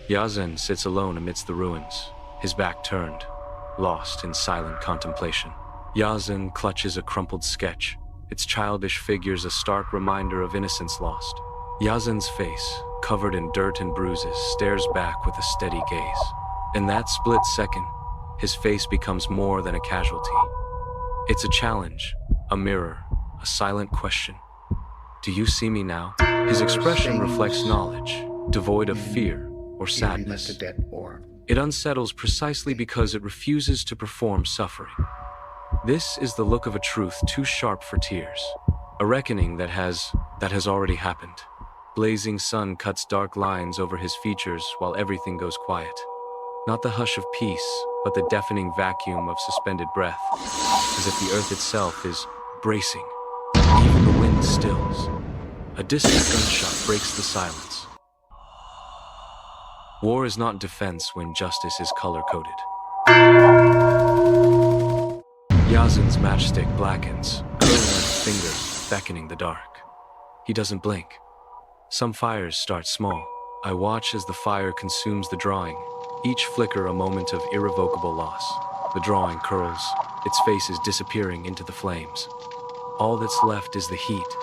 Yazen sits alone amidst the ruins, his back turned, lost in silent contemplation. Yazen clutches a crumpled sketch, its childish figures a stark reminder of innocence lost. Yazen's face, covered in dirt and bruises, stares back with a steady gaze. In that split second, his face becomes more than a casualty. It's a challenge, a mirror, a silent question. Do you see me now? His expression reflects knowledge, devoid of fear or sadness. It unsettles precisely because it refuses to perform suffering. This is the look of a truth too sharp for tears, a reckoning that has already happened. Blazing sun cuts dark lines over his features while everything goes quiet. Not the hush of peace, but the deafening vacuum of suspended breath, as if the earth itself is bracing. Even the wind stills. A distant gunshot breaks the silence. War is not defense when justice is color-coded. Yazen's matchstick blackens, curling on his fingers, beckoning the dark. He doesn't blink. Some fires start small. I watch as the fire consumes the drawing, each flicker a moment of irrevocable loss. The drawing curls, its face is disappearing into the flames. All that's left is the heat,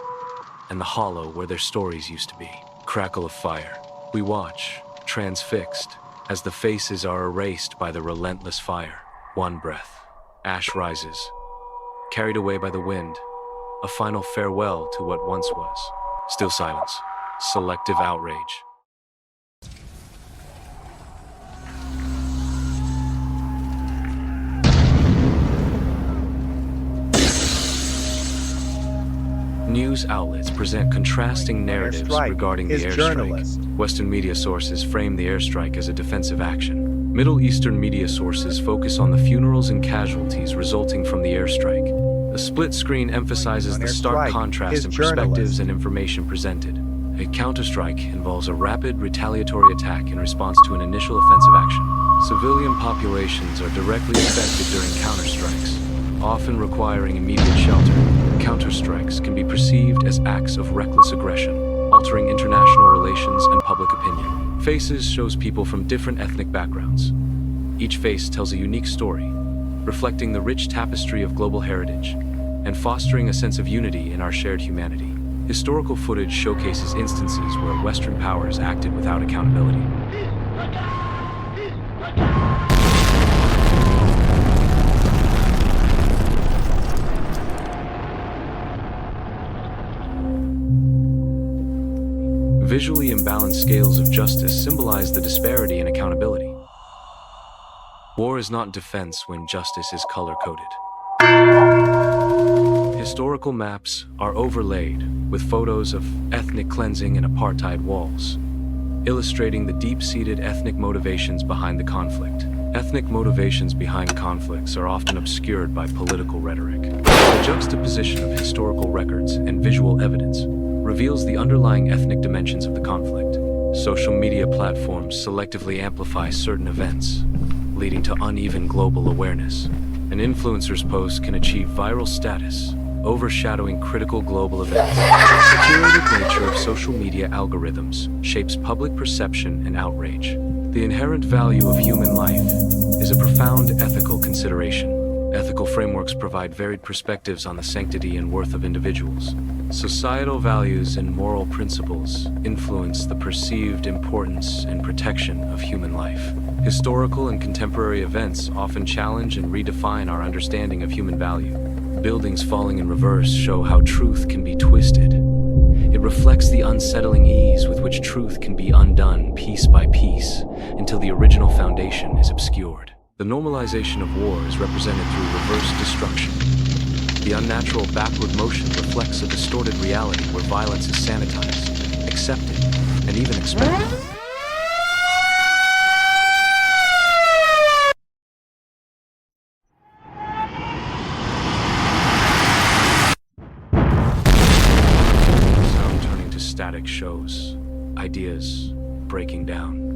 and the hollow where their stories used to be. Crackle of fire. We watch, transfixed, as the faces are erased by the relentless fire. One breath. Ash rises, carried away by the wind. A final farewell to what once was. Still silence. Selective outrage. News outlets present contrasting narratives regarding the airstrike. Western media sources frame the airstrike as a defensive action. Middle Eastern media sources focus on the funerals and casualties resulting from the airstrike. The split screen emphasizes the stark contrast in perspectives and information presented. A counterstrike involves a rapid retaliatory attack in response to an initial offensive action. Civilian populations are directly affected during counterstrikes, often requiring immediate shelter. Counterstrikes can be perceived as acts of reckless aggression, altering international relations and public opinion. Faces shows people from different ethnic backgrounds. Each face tells a unique story, reflecting the rich tapestry of global heritage and fostering a sense of unity in our shared humanity. Historical footage showcases instances where Western powers acted without accountability. Visually imbalanced scales of justice symbolize the disparity in accountability. War is not defense when justice is color-coded. Historical maps are overlaid with photos of ethnic cleansing and apartheid walls, illustrating the deep-seated ethnic motivations behind the conflict. Ethnic motivations behind conflicts are often obscured by political rhetoric. The juxtaposition of historical records and visual evidence reveals the underlying ethnic dimensions of the conflict. Social media platforms selectively amplify certain events, leading to uneven global awareness. An influencer's post can achieve viral status, overshadowing critical global events. The curated nature of social media algorithms shapes public perception and outrage. The inherent value of human life is a profound ethical consideration. Ethical frameworks provide varied perspectives on the sanctity and worth of individuals. Societal values and moral principles influence the perceived importance and protection of human life. Historical and contemporary events often challenge and redefine our understanding of human value. Buildings falling in reverse show how truth can be twisted. It reflects the unsettling ease with which truth can be undone piece by piece until the original foundation is obscured. The normalization of war is represented through reverse destruction. The unnatural backward motion reflects a distorted reality where violence is sanitized, accepted, and even expected. Sound turning to static shows, ideas breaking down.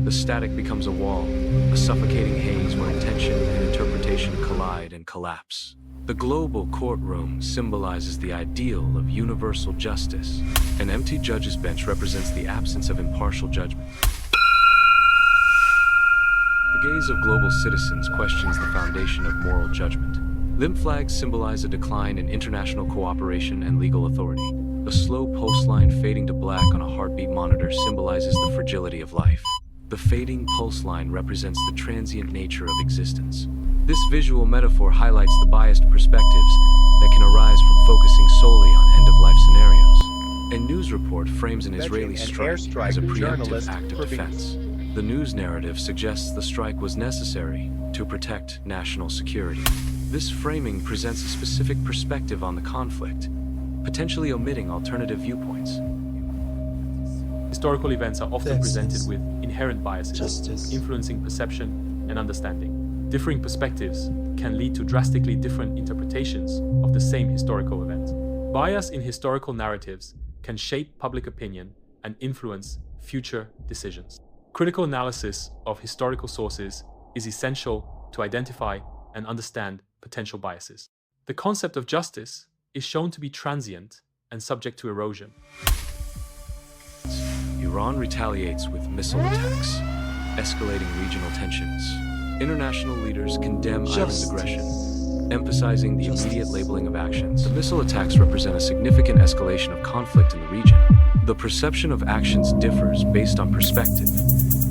The static becomes a wall, a suffocating haze where intention and interpretation collide and collapse. The global courtroom symbolizes the ideal of universal justice. An empty judge's bench represents the absence of impartial judgment. The gaze of global citizens questions the foundation of moral judgment. Limp flags symbolize a decline in international cooperation and legal authority. A slow pulse line fading to black on a heartbeat monitor symbolizes the fragility of life. The fading pulse line represents the transient nature of existence. This visual metaphor highlights the biased perspectives that can arise from focusing solely on end-of-life scenarios. A news report frames an Israeli strike as a preemptive act of defense. The news narrative suggests the strike was necessary to protect national security. This framing presents a specific perspective on the conflict, potentially omitting alternative viewpoints. Historical events are often presented with inherent biases, influencing perception and understanding. Differing perspectives can lead to drastically different interpretations of the same historical event. Bias in historical narratives can shape public opinion and influence future decisions. Critical analysis of historical sources is essential to identify and understand potential biases. The concept of justice is shown to be transient and subject to erosion. Iran retaliates with missile attacks, escalating regional tensions. International leaders condemn Iran's aggression, emphasizing the immediate labeling of actions. The missile attacks represent a significant escalation of conflict in the region. The perception of actions differs based on perspective,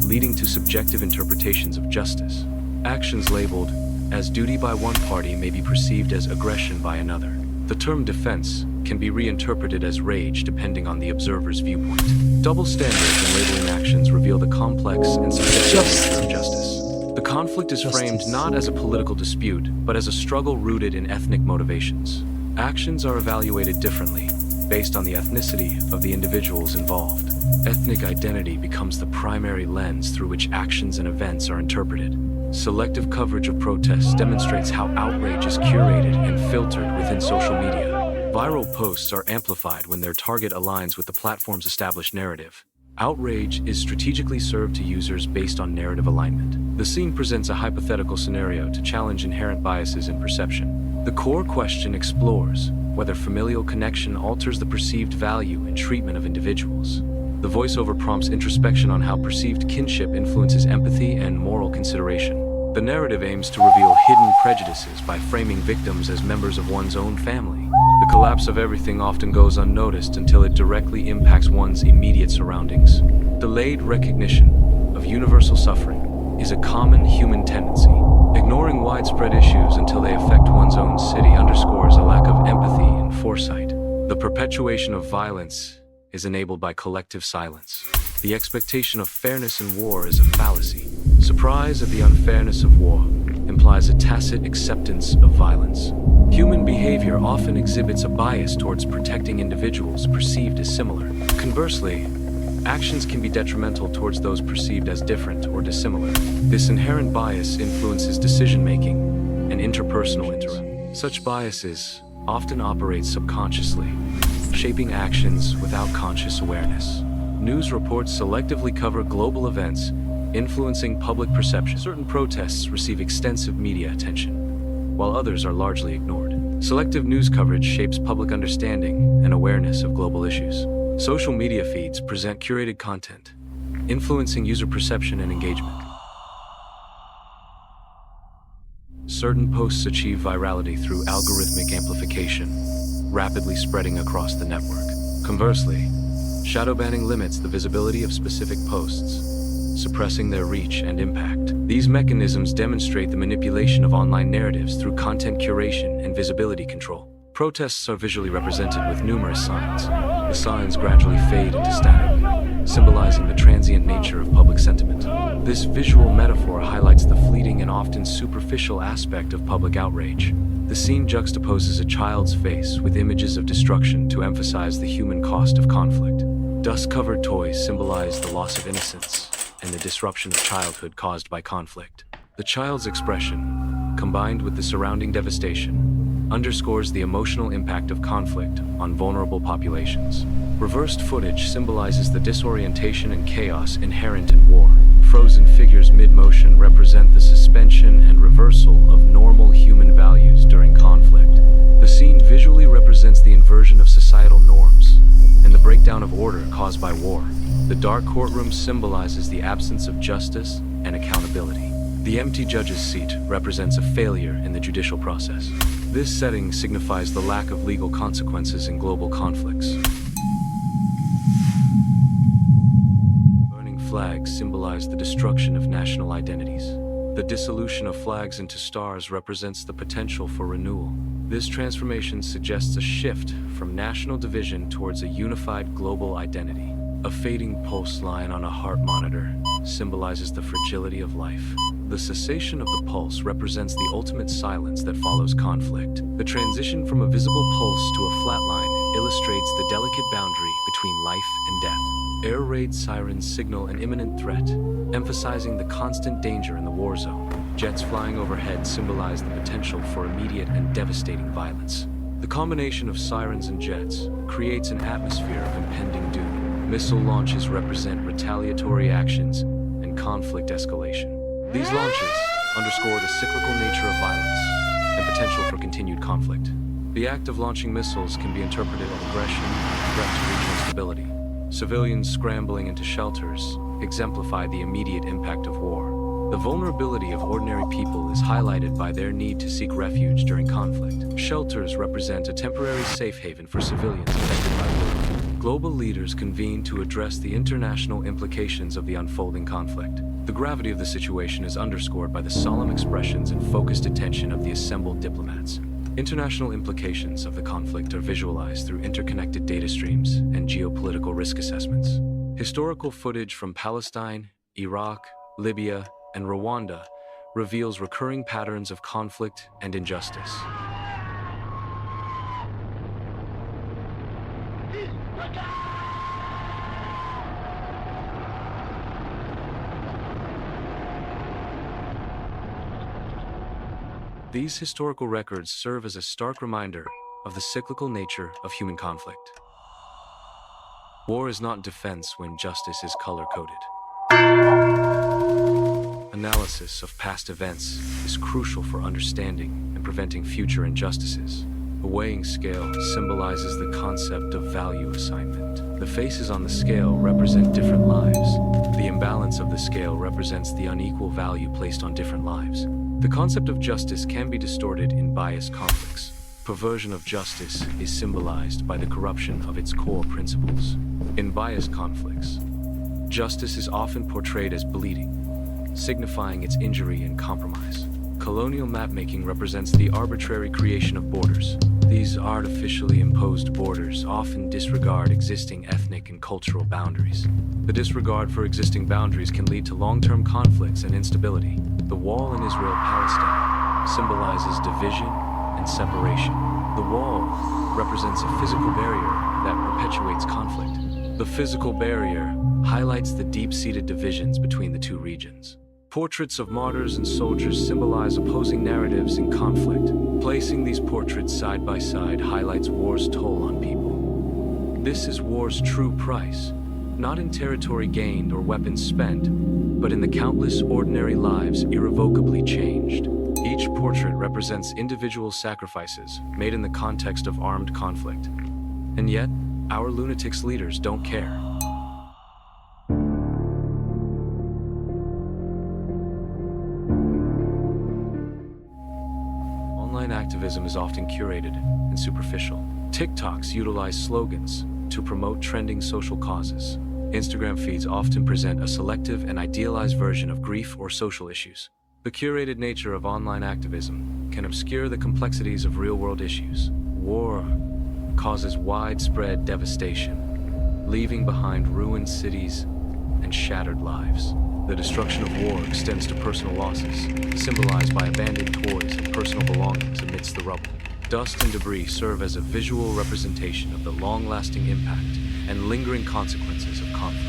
leading to subjective interpretations of justice. Actions labeled as duty by one party may be perceived as aggression by another. The term defense can be reinterpreted as rage depending on the observer's viewpoint. Double standards in labeling actions reveal the complex and subjective nature of justice. The conflict is framed not as a political dispute, but as a struggle rooted in ethnic motivations. Actions are evaluated differently, based on the ethnicity of the individuals involved. Ethnic identity becomes the primary lens through which actions and events are interpreted. Selective coverage of protests demonstrates how outrage is curated and filtered within social media. Viral posts are amplified when their target aligns with the platform's established narrative. Outrage is strategically served to users based on narrative alignment. The scene presents a hypothetical scenario to challenge inherent biases in perception. The core question explores whether familial connection alters the perceived value and treatment of individuals. The voiceover prompts introspection on how perceived kinship influences empathy and moral consideration. The narrative aims to reveal hidden prejudices by framing victims as members of one's own family. The collapse of everything often goes unnoticed until it directly impacts one's immediate surroundings. Delayed recognition of universal suffering is a common human tendency. Ignoring widespread issues until they affect one's own city underscores a lack of empathy and foresight. The perpetuation of violence is enabled by collective silence. The expectation of fairness in war is a fallacy. Surprise at the unfairness of war implies a tacit acceptance of violence. Human behavior often exhibits a bias towards protecting individuals perceived as similar. Conversely, actions can be detrimental towards those perceived as different or dissimilar. This inherent bias influences decision-making and interpersonal interaction. Such biases often operate subconsciously, shaping actions without conscious awareness. News reports selectively cover global events, influencing public perception. Certain protests receive extensive media attention, while others are largely ignored. Selective news coverage shapes public understanding and awareness of global issues. Social media feeds present curated content, influencing user perception and engagement. Certain posts achieve virality through algorithmic amplification, rapidly spreading across the network. Conversely, shadow banning limits the visibility of specific posts, suppressing their reach and impact. These mechanisms demonstrate the manipulation of online narratives through content curation and visibility control. Protests are visually represented with numerous signs. The signs gradually fade into static, symbolizing the transient nature of public sentiment. This visual metaphor highlights the fleeting and often superficial aspect of public outrage. The scene juxtaposes a child's face with images of destruction to emphasize the human cost of conflict. Dust-covered toys symbolize the loss of innocence and the disruption of childhood caused by conflict. The child's expression, combined with the surrounding devastation, underscores the emotional impact of conflict on vulnerable populations. Reversed footage symbolizes the disorientation and chaos inherent in war. Frozen figures mid-motion represent the suspension and reversal of normal human values during conflict. The scene visually represents the inversion of societal norms and the breakdown of order caused by war. The dark courtroom symbolizes the absence of justice and accountability. The empty judge's seat represents a failure in the judicial process. This setting signifies the lack of legal consequences in global conflicts. Burning flags symbolize the destruction of national identities. The dissolution of flags into stars represents the potential for renewal. This transformation suggests a shift from national division towards a unified global identity. A fading pulse line on a heart monitor symbolizes the fragility of life. The cessation of the pulse represents the ultimate silence that follows conflict. The transition from a visible pulse to a flat line illustrates the delicate boundary between life and death. Air raid sirens signal an imminent threat, emphasizing the constant danger in the war zone. Jets flying overhead symbolize the potential for immediate and devastating violence. The combination of sirens and jets creates an atmosphere of impending doom. Missile launches represent retaliatory actions and conflict escalation. These launches underscore the cyclical nature of violence and potential for continued conflict. The act of launching missiles can be interpreted as aggression and threat to regional stability. Civilians scrambling into shelters exemplify the immediate impact of war. The vulnerability of ordinary people is highlighted by their need to seek refuge during conflict. Shelters represent a temporary safe haven for civilians affected by war. Global leaders convene to address the international implications of the unfolding conflict. The gravity of the situation is underscored by the solemn expressions and focused attention of the assembled diplomats. International implications of the conflict are visualized through interconnected data streams and geopolitical risk assessments. Historical footage from Palestine, Iraq, Libya, and Rwanda reveals recurring patterns of conflict and injustice. These historical records serve as a stark reminder of the cyclical nature of human conflict. War is not defense when justice is color-coded. Analysis of past events is crucial for understanding and preventing future injustices. The weighing scale symbolizes the concept of value assignment. The faces on the scale represent different lives. The imbalance of the scale represents the unequal value placed on different lives. The concept of justice can be distorted in biased conflicts. Perversion of justice is symbolized by the corruption of its core principles. In biased conflicts, justice is often portrayed as bleeding, signifying its injury and compromise. Colonial mapmaking represents the arbitrary creation of borders. These artificially imposed borders often disregard existing ethnic and cultural boundaries. The disregard for existing boundaries can lead to long-term conflicts and instability. The wall in Israel-Palestine symbolizes division and separation. The wall represents a physical barrier that perpetuates conflict. The physical barrier highlights the deep-seated divisions between the two regions. Portraits of martyrs and soldiers symbolize opposing narratives in conflict. Placing these portraits side by side highlights war's toll on people. This is war's true price, not in territory gained or weapons spent, but in the countless ordinary lives irrevocably changed. Each portrait represents individual sacrifices made in the context of armed conflict. And yet, our lunatics leaders don't care. Online activism is often curated and superficial. TikToks utilize slogans to promote trending social causes. Instagram feeds often present a selective and idealized version of grief or social issues. The curated nature of online activism can obscure the complexities of real-world issues. War causes widespread devastation, leaving behind ruined cities and shattered lives. The destruction of war extends to personal losses, symbolized by abandoned toys and personal belongings amidst the rubble. Dust and debris serve as a visual representation of the long-lasting impact and lingering consequences of conflict.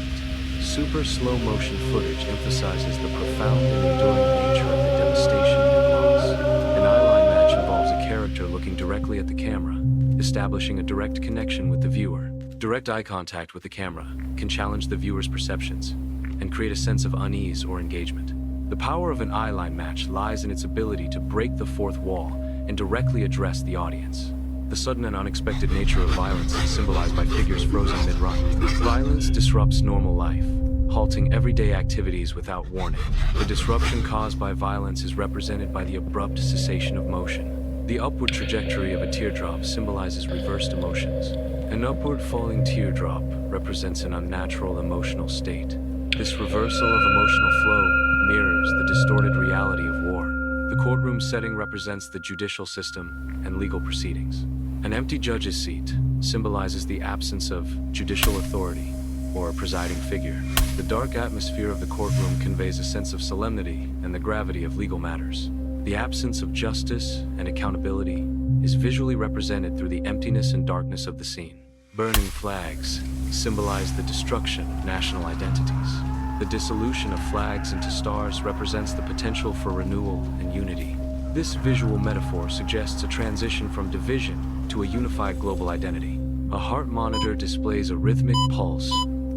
Super slow-motion footage emphasizes the profound and enduring nature of the devastation and loss. An eyeline match involves a character looking directly at the camera, establishing a direct connection with the viewer. Direct eye contact with the camera can challenge the viewer's perceptions and create a sense of unease or engagement. The power of an eyeline match lies in its ability to break the fourth wall and directly address the audience. The sudden and unexpected nature of violence is symbolized by figures frozen mid-run. Violence disrupts normal life, halting everyday activities without warning. The disruption caused by violence is represented by the abrupt cessation of motion. The upward trajectory of a teardrop symbolizes reversed emotions. An upward falling teardrop represents an unnatural emotional state. This reversal of emotional flow mirrors the distorted reality of war. The courtroom setting represents the judicial system and legal proceedings. An empty judge's seat symbolizes the absence of judicial authority or a presiding figure. The dark atmosphere of the courtroom conveys a sense of solemnity and the gravity of legal matters. The absence of justice and accountability is visually represented through the emptiness and darkness of the scene. Burning flags symbolize the destruction of national identities. The dissolution of flags into stars represents the potential for renewal and unity. This visual metaphor suggests a transition from division to a unified global identity. A heart monitor displays a rhythmic pulse,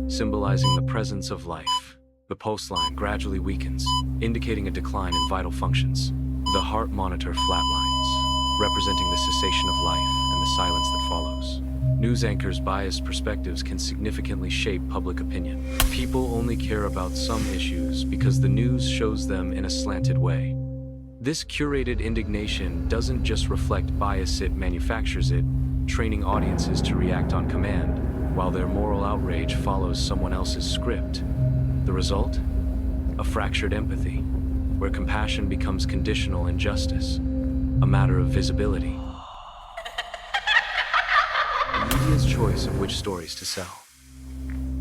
symbolizing the presence of life. The pulse line gradually weakens, indicating a decline in vital functions. The heart monitor flatlines, representing the cessation of life and the silence that follows. News anchors' biased perspectives can significantly shape public opinion. People only care about some issues because the news shows them in a slanted way. This curated indignation doesn't just reflect bias, it manufactures it, training audiences to react on command, while their moral outrage follows someone else's script. The result? A fractured empathy, where compassion becomes conditional injustice, a matter of visibility. Media's choice of which stories to sell.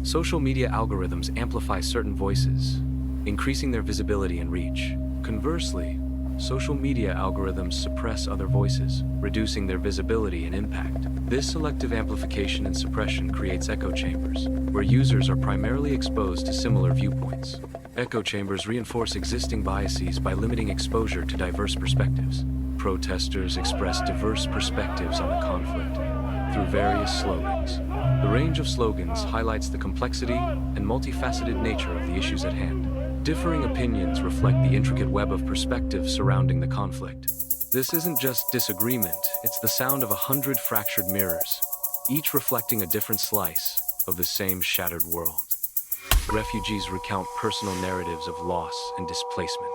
Social media algorithms amplify certain voices, increasing their visibility and reach. Conversely, social media algorithms suppress other voices, reducing their visibility and impact. This selective amplification and suppression creates echo chambers, where users are primarily exposed to similar viewpoints. Echo chambers reinforce existing biases by limiting exposure to diverse perspectives. Protesters express diverse perspectives on the conflict through various slogans. The range of slogans highlights the complexity and multifaceted nature of the issues at hand. Differing opinions reflect the intricate web of perspectives surrounding the conflict. This isn't just disagreement, it's the sound of 100 fractured mirrors, each reflecting a different slice of the same shattered world. Refugees recount personal narratives of loss and displacement,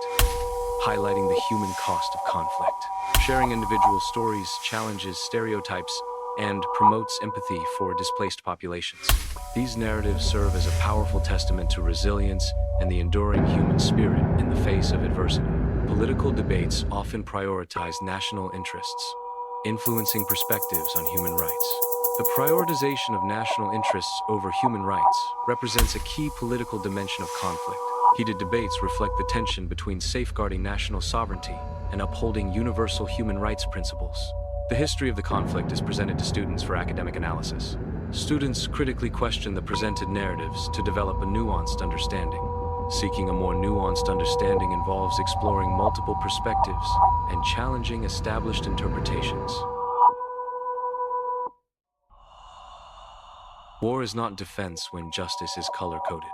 highlighting the human cost of conflict. Sharing individual stories challenges stereotypes and promotes empathy for displaced populations. These narratives serve as a powerful testament to resilience and the enduring human spirit in the face of adversity. Political debates often prioritize national interests, influencing perspectives on human rights. The prioritization of national interests over human rights represents a key political dimension of conflict. Heated debates reflect the tension between safeguarding national sovereignty and upholding universal human rights principles. The history of the conflict is presented to students for academic analysis. Students critically question the presented narratives to develop a nuanced understanding. Seeking a more nuanced understanding involves exploring multiple perspectives and challenging established interpretations. War is not defense when justice is color-coded.